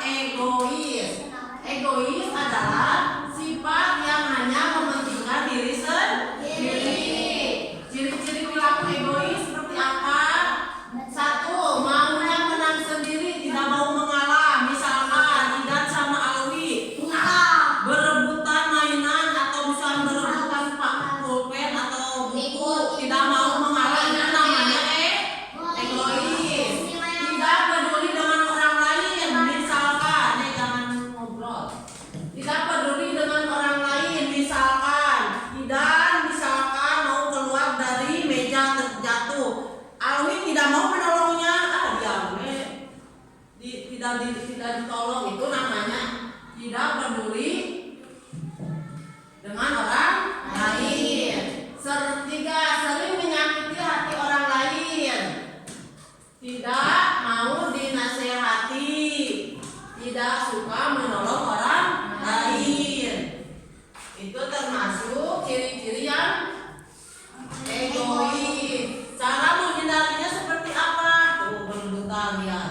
egois. Egois adalah sifat yang hanya mementingkan diri sendiri. Ciri-ciri perilaku egois seperti apa? Satu, maunya menang sendiri, tidak mau mengalah. Misalkan Idan sama Alwi berebutan mainan atau misalkan berebutan pulpen atau buku, tidak mau mengalah, itu namanya egois. Tidak peduli dengan orang lain, misalkan jangan ngobrol. Tidak peduli dengan orang lain, misalkan Idan mau keluar dari meja terjatuh, Alwi tidak mau menolongnya, tidak ditolong, itu namanya tidak peduli dengan orang lain. Tiga, sering menyakiti hati orang lain, tidak mau dinasehati, tidak suka menolong orang lain. Itu termasuk ciri-ciri yang egois. Cara menghindarinya seperti apa? Tuh, berebutan ya.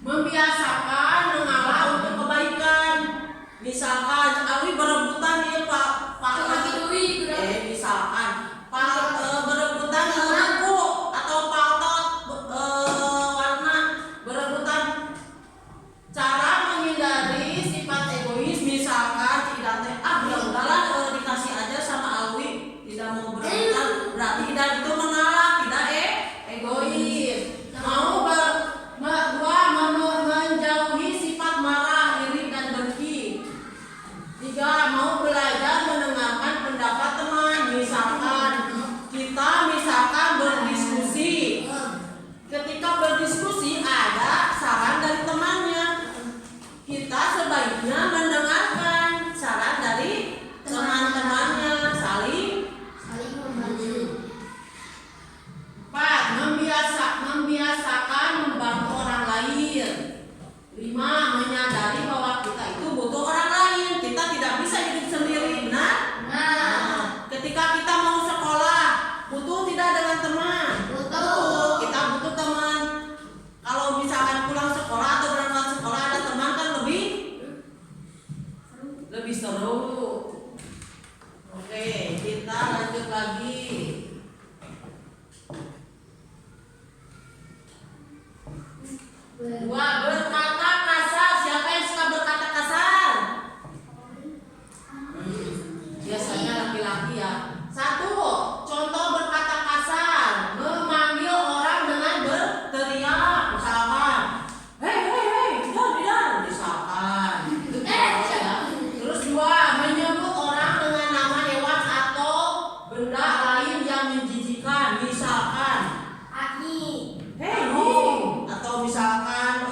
Membiasakan mengalah untuk kebaikan. Misalkan Awi berebutan dia misalkan berebutan buku atau paltot warna, berebutan. Cara menghindari sifat egois, misalkan tidak udahlah dikasih aja sama Alwi, tidak mau berebutan, berarti tidak itu mengalah, tidak egois. Mau menjauhi sifat marah, iri dan dengki. Tiga, mau belajar mendengarkan pendapat teman. Misalkan kita berdiskusi, ketika berdiskusi ada saran dari temannya, kita sebaiknya mendengarkan saran dari teman-temannya, saling membantu. 4, membiasakan membantu orang lain. 5, menyadari bahwa kita itu butuh orang lain, kita tidak bisa hidup sendiri, benar? Ketika kita mau sekolah, butuh tidak dengan teman? Butuh. Kita butuh teman. Kalau misalkan pulang sekolah atau berangkat sekolah ada teman kan lebih seru. Oke, kita lanjut lagi. 2, berkata kasar. Siapa yang suka berkata kasar? Biasanya laki-laki ya. 1, contoh berkata kasar, memanggil orang dengan berteriak, misalkan, hei, Idan, misalkan. Terus 2, menyebut orang dengan nama hewan atau benda lain yang menjijikan, misalkan, hei, atau misalkan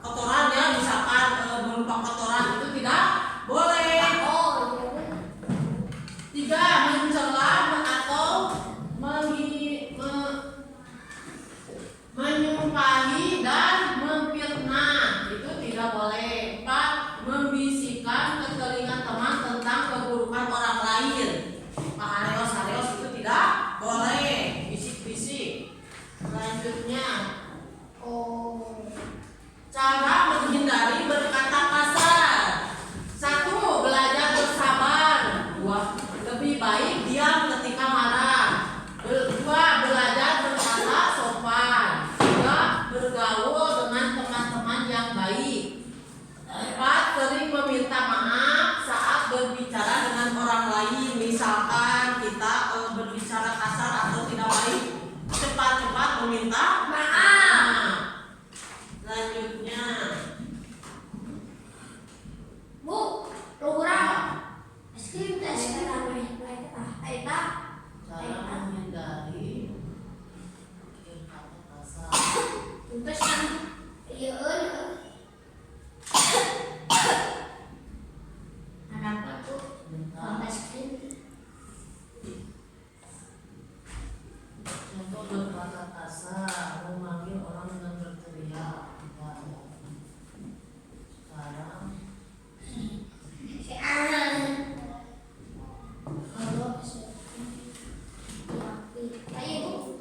kotoran ya, misalkan berupa kotoran, itu tidak boleh. 3, mencela atau menyumpahi dan memfitnah, itu tidak boleh. 4, membisikkan ke telinga teman tentang keburukan orang lain. Hareos itu tidak boleh, bisik-bisik. Selanjutnya, cara menghindari berkata kasar. 1, belajar bersabar. 2, lebih baik diam ketika marah. 2, belajar berkata sopan. 3, bergaul dengan teman-teman yang baik. 4, sering meminta maaf saat berbicara dengan orang lain. Misalkan kita berbicara kasar atau tidak baik, cepat-cepat meminta maaf. Selanjutnya, Bu, lurah es krim cara menghindari berkata kasar. terus kan iya ada apa tuh? Es krim. Contoh berkata kasar, memanggil orang dengan berteriak. Sekarang Ayo Bu,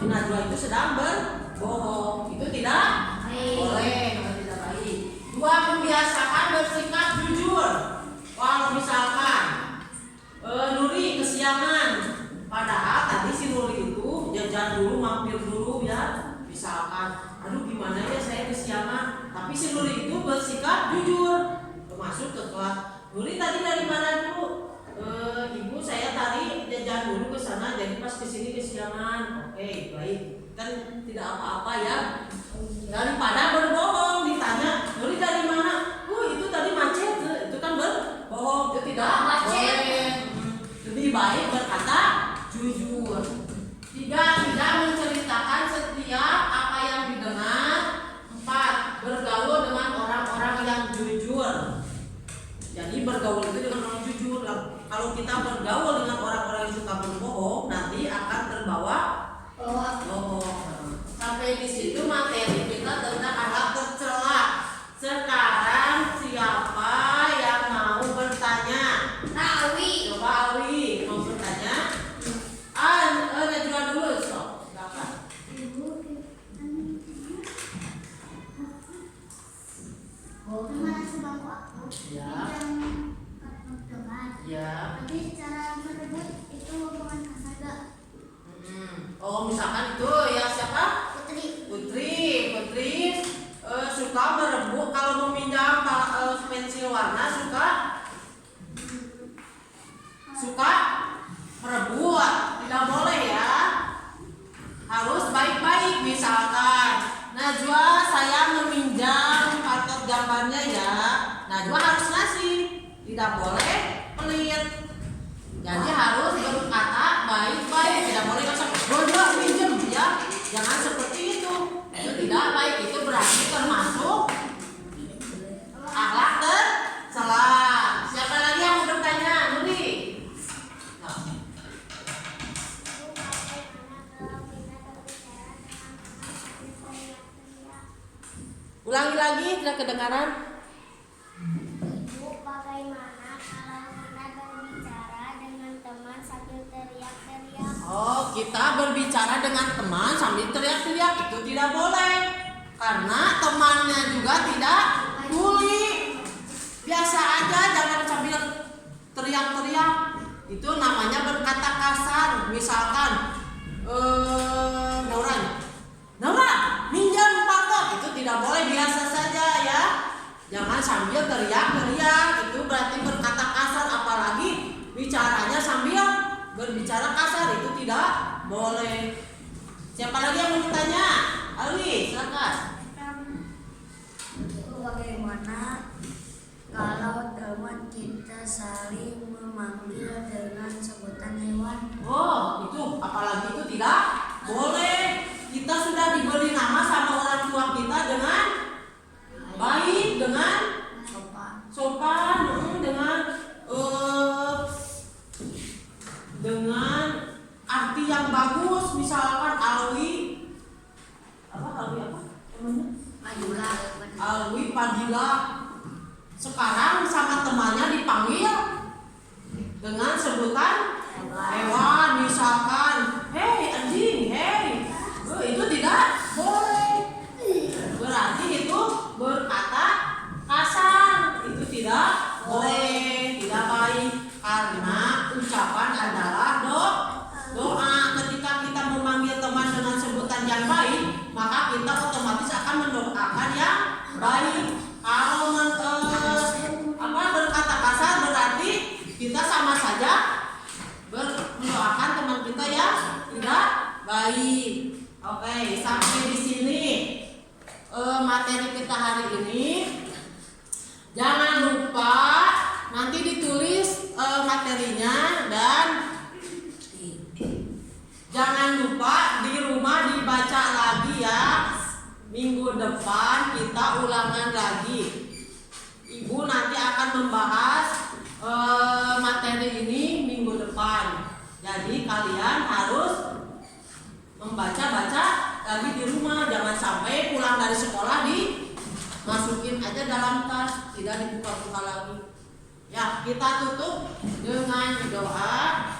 Najwa itu sedang berbohong. Itu tidak boleh, tidak baik. 2, membiasakan bersikap jujur. Kalau misalkan Nuri kesiangan, padahal tadi si Nuri itu jajan dulu, mampir dulu ya. Misalkan, aduh gimana ya saya kesiangan, tapi si Nuri itu bersikap jujur. Masuk ke kelas, Nuri tadi dari mana dulu? Ibu saya tadi jajan dulu ke sana, jadi pas kesini kesiangan. Oke, baik, kan tidak apa-apa ya. Daripada berbohong ditanya, Nuri dari mana? Itu tadi macet, itu kan berbohong, itu tidak boleh. Lebih baik berkata jujur. 3, tidak menceritakan setiap apa yang didengar. 4, bergaul dengan orang-orang yang jujur. Jadi bergaul itu dengan orang jujur. Kalau kita bergaul dengan orang-orang yang suka berbohong, nanti akan terbawa bohong. Sampai di situ materi kita tentang akhlak tercela. Sekarang siapa yang mau bertanya? Rawi. Coba Alwi mau bertanya. Najwa dulu, so. Silakan. Gimana sebangku aku? Ya. Dekat. Ya. Tapi cara merebut itu hubungan kasar gak? Oh, misalkan itu ya siapa? Putri suka merebut. Kalau meminjam pensil warna suka merebut. Tidak boleh ya. Harus baik-baik. Misalkan Najwa, saya meminjam paket gambarnya ya. Najwa harus ngasih. Tidak boleh pelit. Jadi harus berkata baik-baik. Tidak boleh kata Najwa pinjam ya. Jangan seperti itu. Itu tidak baik. Itu berarti termasuk akhlak tercela. Siapa lagi yang mau bertanya? Nuri. Ulangi lagi, tidak kedengaran. Ibu, bagaimana kalau kita berbicara dengan teman sambil teriak-teriak? Oh, kita berbicara dengan teman sambil teriak-teriak itu tidak boleh. Karena temannya juga tidak bully. Biasa aja, jangan sambil teriak-teriak. Itu namanya berkata kasar. Misalkan Naura, minjam paket. Itu tidak boleh, biasa saja ya. Jangan sambil teriak-teriak. Itu berarti berkata kasar. Apalagi bicaranya sambil berbicara kasar, itu tidak boleh. Siapa lagi yang mau bertanya? Alwi, silakan. Itu bagaimana kalau teman kita saling memanggil dengan sebutan hewan? Oh, itu apalagi itu tidak boleh. Kita sudah diberi nama sama orang tua kita dengan baik, dengan sopan, dengan arti yang bagus. Misalkan Alwi apa namanya? Alwi Padilla. Sekarang sama temannya dipanggil dengan sebutan hewan. Misalkan, hei anjing, hei. Itu tidak boleh. Berarti itu berkata kasar. Itu tidak boleh, tidak baik. Karena ucapan adalah doa. Ketika kita memanggil teman dengan sebutan yang baik, maka kita otomatis akan mendoakan yang baik. Kalau berkata kasar berarti kita sama saja mendoakan teman kita yang tidak baik. Oke, sampai di sini materi kita hari ini. Jangan lupa nanti ditulis materinya, dan jangan lupa di rumah dibaca lagi ya. Minggu depan kita ulangan lagi. Ibu nanti akan membahas materi ini minggu depan. Jadi kalian harus membaca-baca lagi di rumah. Jangan sampai pulang dari sekolah dimasukin aja dalam tas, tidak dibuka-buka lagi. Ya, kita tutup dengan doa.